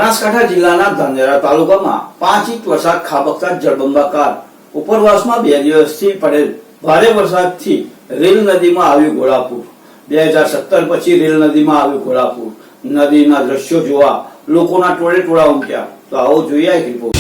બનાસકાંઠા જિલ્લાના ધાનેરા તાલુકામાં 5 ઇંચ વરસાદ ખાબકતા જળબંબાકાર. ઉપરવાસમાં 2 દિવસથી પડેલ ભારે વરસાદથી રેલ નદીમાં આવ્યું ઘોડાપૂર. 2017 પછી રેલ નદીમાં આવ્યું ઘોડાપૂર. નદીના દ્રશ્યો જોવા લોકોના ટોળે ટોળા ઉમટ્યા. તો આવો જોઈએ એક રિપોર્ટ.